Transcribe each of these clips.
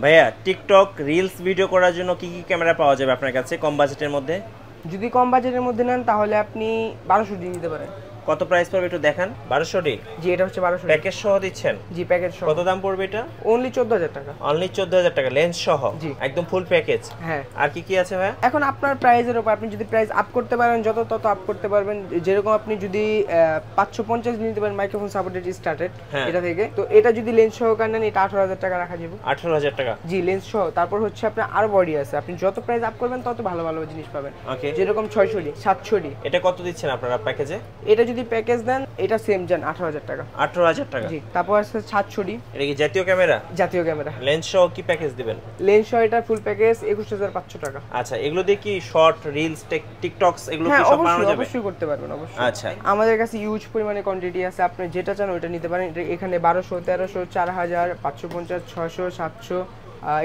ভাইয়া TikTok reels video করার জন্য কি কি ক্যামেরা পাওয়া যাবে আপনার কাছে কম বাজেটের মধ্যে? যদি কম বাজেটের মধ্যে নেন তাহলে আপনি 1200 ডি নিতে পারেন। কত প্রাইস পড়বে একটু দেখান। 1200 ডি? জি, এটা হচ্ছে 1200 প্যাকেজ সহ দিচ্ছেন? জি, প্যাকেজ সহ। কত দাম পড়বে এটা? অনলি 14000 টাকা। অনলি 14000 টাকা লেন্স সহ? জি, একদম ফুল প্যাকেজ। হ্যাঁ। আর কি কি আছে ভাইয়া? এখন আপনার প্রাইসের উপর, আপনি যদি প্রাইস আপ করতে পারেন যত তত আপ করতে পারবেন। যেরকম আপনি যদি 550 নিতে পারেন মাইক্রোফোন সাপোর্টেড স্টার্টেড এটা থেকে, তো এটা যদি লেন্স সহ নেন এটা 18000 টাকা রাখা যাবে। 18000 টাকা? জি, লেন্স সহ। তারপর হচ্ছে আপনার আরো বডি আছে, আপনি যত প্রাইস আপ করবেন তত ভালো ভালো জিনিস পাবেন। ওকে। যেরকম 600 ডি, 700 ডি। এটা কত দিচ্ছেন আপনারা প্যাকেজে? এটা যদি প্যাকেজ দেন এটা সেম যান 18000 টাকা। 18000 টাকা? জি। তারপর আছে 700 ডি। এটা কি জাতীয় ক্যামেরা? জাতীয় ক্যামেরা। লেন্স সহ কি প্যাকেজ দিবেন? লেন্স সহ এটা ফুল প্যাকেজ 21500 টাকা। আচ্ছা, এগুলো দিয়ে কি শর্ট রিলস টিকটকস এগুলো কি সব বানানো যাবে? অবশ্যই করতে পারবেন, অবশ্যই। আচ্ছা, আমাদের কাছে হিউজ পরিমাণে কোয়ান্টিটি আছে, আপনি যেটা চান ওটা নিতে পারেন। এখানে 1200, 1300, 4000, 550, 600, 700,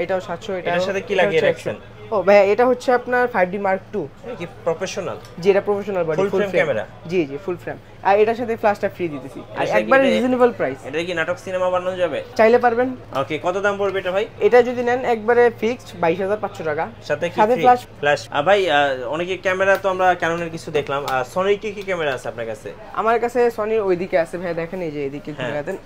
এটাও 700। এটার সাথে কি লাগিয়ে রাখছেন? ও ভাই, এটা হচ্ছে আপনার 5D Mark II। কি প্রফেশনাল? জি, এটা professional body, full frame camera. জি জি, ফুল ফ্রেম। আর এটার সাথে ফ্ল্যাশটা ফ্রি দিতেছি, আর একবারে রিজনেবল প্রাইস। এটা কি নাটক সিনেমা বানানো যাবে? চাইলে পারবেন। ওকে, কত দাম পড়বে এটা ভাই? এটা যদি নেন একবারে ফিক্সড 22500 টাকা। সাথে কি ফ্ল্যাশ? ফ্ল্যাশ। ভাই অনেকে ক্যামেরা তো আমরা ক্যাননের কিছু দেখলাম, সনির কি কি ক্যামেরা আছে আপনার কাছে? আমার কাছে সনির ওইদিকে আছে ভাই, দেখেন এই যে এদিকে ঘুরে দেন।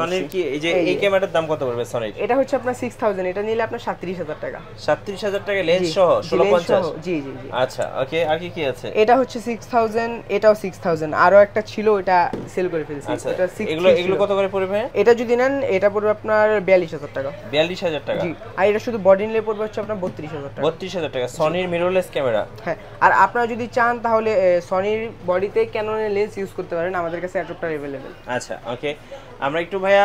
সনির কি এই যে এই ক্যামেরার দাম কত পড়বে সনির? এটা হচ্ছে আপনার 6000, এটা নিলে আপনার 37000 টাকা। 37000 টাকা লেন্স সহ 1650? জি জি জি। আচ্ছা, ওকে। আর কি কি আছে? এটা হচ্ছে 6000, এটাও 6000, আরো একটা ছিল ওটা সেল করে ফেলছি। এটা এগুলো কত করে পড়বে? এটা যদি নেন এটা পড়বে আপনার 42000 টাকা। 42000 টাকা? জি। আর এটা শুধু বডি নিলে পড়বে হচ্ছে আপনার 32000 টাকা। 32000 টাকা সনির মিররলেস ক্যামেরা। হ্যাঁ, আর আপনারা যদি চান তাহলে সনির বডিতে ক্যাননের লেন্স ইউজ করতে পারেন, আমাদের কাছে অ্যাডাপ্টার अवेलेबल। আচ্ছা, ওকে। আমরা একটু ভাইয়া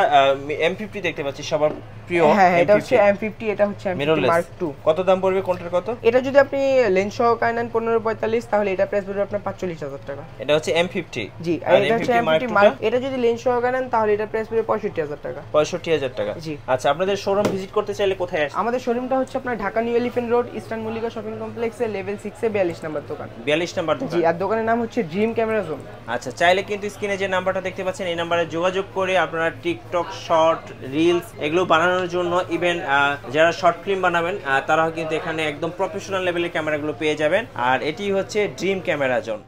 M50 দেখতে পাচ্ছি সবার প্রিয়। হ্যাঁ, এটা হচ্ছে M50, এটা হচ্ছে M50 Mark II। কত দাম পড়বে কোনটার কত? এটা যদি আপনি লেন্স সহ নেন 1545, তাহলে এটা প্রাইস পড়বে আপনার 45000 টাকা। এটা হচ্ছে M50? জি। আর এটা হচ্ছে M50 Mark, এটা যদি লেন্স সহ নেন তাহলে এটা প্রাইস পড়বে 65000 টাকা। 65000 টাকা? জি। আচ্ছা, আপনাদের শোরুম ভিজিট করতে চাইলে কোথায় আসবে? আমাদের শোরুমটা হচ্ছে আপনার Dhaka new elephant road, eastern Mallika shopping কমপ্লেক্সে লেভেল 6 এ 42 নাম্বার দোকান। 42 নাম্বার দোকান? জি। আর দোকানের নাম হচ্ছে ড্রিম ক্যামেরা জোন। আচ্ছা, চাইলে কিন্তু স্ক্রিনে যে নাম্বারটা দেখতে পাচ্ছেন এই নাম্বারে যোগাযোগ করে আপনারা টিকটক শর্ট রিলস এগুলো বানানোর জন্য, ইভেন যারা শর্ট ফিল্ম বানাবেন তারাও কিন্তু এখানে একদম প্রফেশনাল লেভেলের ক্যামেরাগুলো পেয়ে যাবেন। আর এটি হচ্ছে ড্রিম ক্যামেরা জোন।